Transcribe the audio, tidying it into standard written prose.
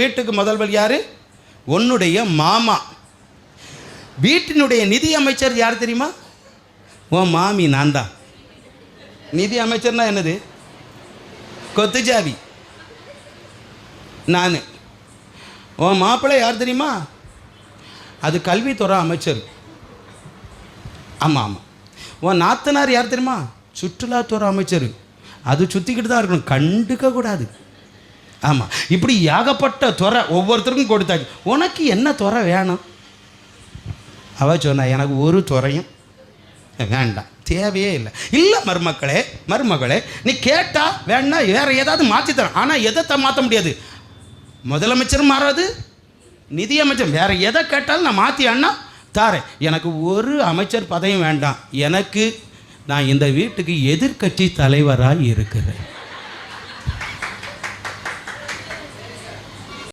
வீட்டுக்கு முதல்வர் யாரு? உன்னுடைய மாமா. வீட்டினுடைய நிதி அமைச்சர் யார் தெரியுமா? உன் மாமி. நான் தான் நிதி அமைச்சர்னா என்னது? கொத்துஜாவி நான். உன் மாப்பிள்ளை யார் தெரியுமா? அது கல்வித்துறை அமைச்சர். ஆமாம் ஆமாம். உன் நாத்தனார் யார் தெரியுமா? சுற்றுலாத்துறை அமைச்சர். அது சுற்றிக்கிட்டு தான் இருக்கணும், கண்டுக்க கூடாது. ஆமாம், இப்படி ஏகப்பட்ட துறை ஒவ்வொருத்தருக்கும் கொடுத்தாச்சு. உனக்கு என்ன துறை வேணும்? அவ சொன்ன, எனக்கு ஒரு துறையும் வேண்டாம், தேவையே இல்லை. இல்லை மருமகளே நீ கேட்டா வேணா வேற ஏதாவது மாற்றித்தரேன். ஆனால் எதை மாற்ற முடியாது. முதலமைச்சரும் மாறாது, நிதி அமைச்சர், வேற எதை கேட்டாலும் நான் மாற்றி அண்ணா தாரேன். எனக்கு ஒரு அமைச்சர் பதவியும் வேண்டாம். எனக்கு நான் இந்த வீட்டுக்கு எதிர்க்கட்சி தலைவராக இருக்கிறேன்.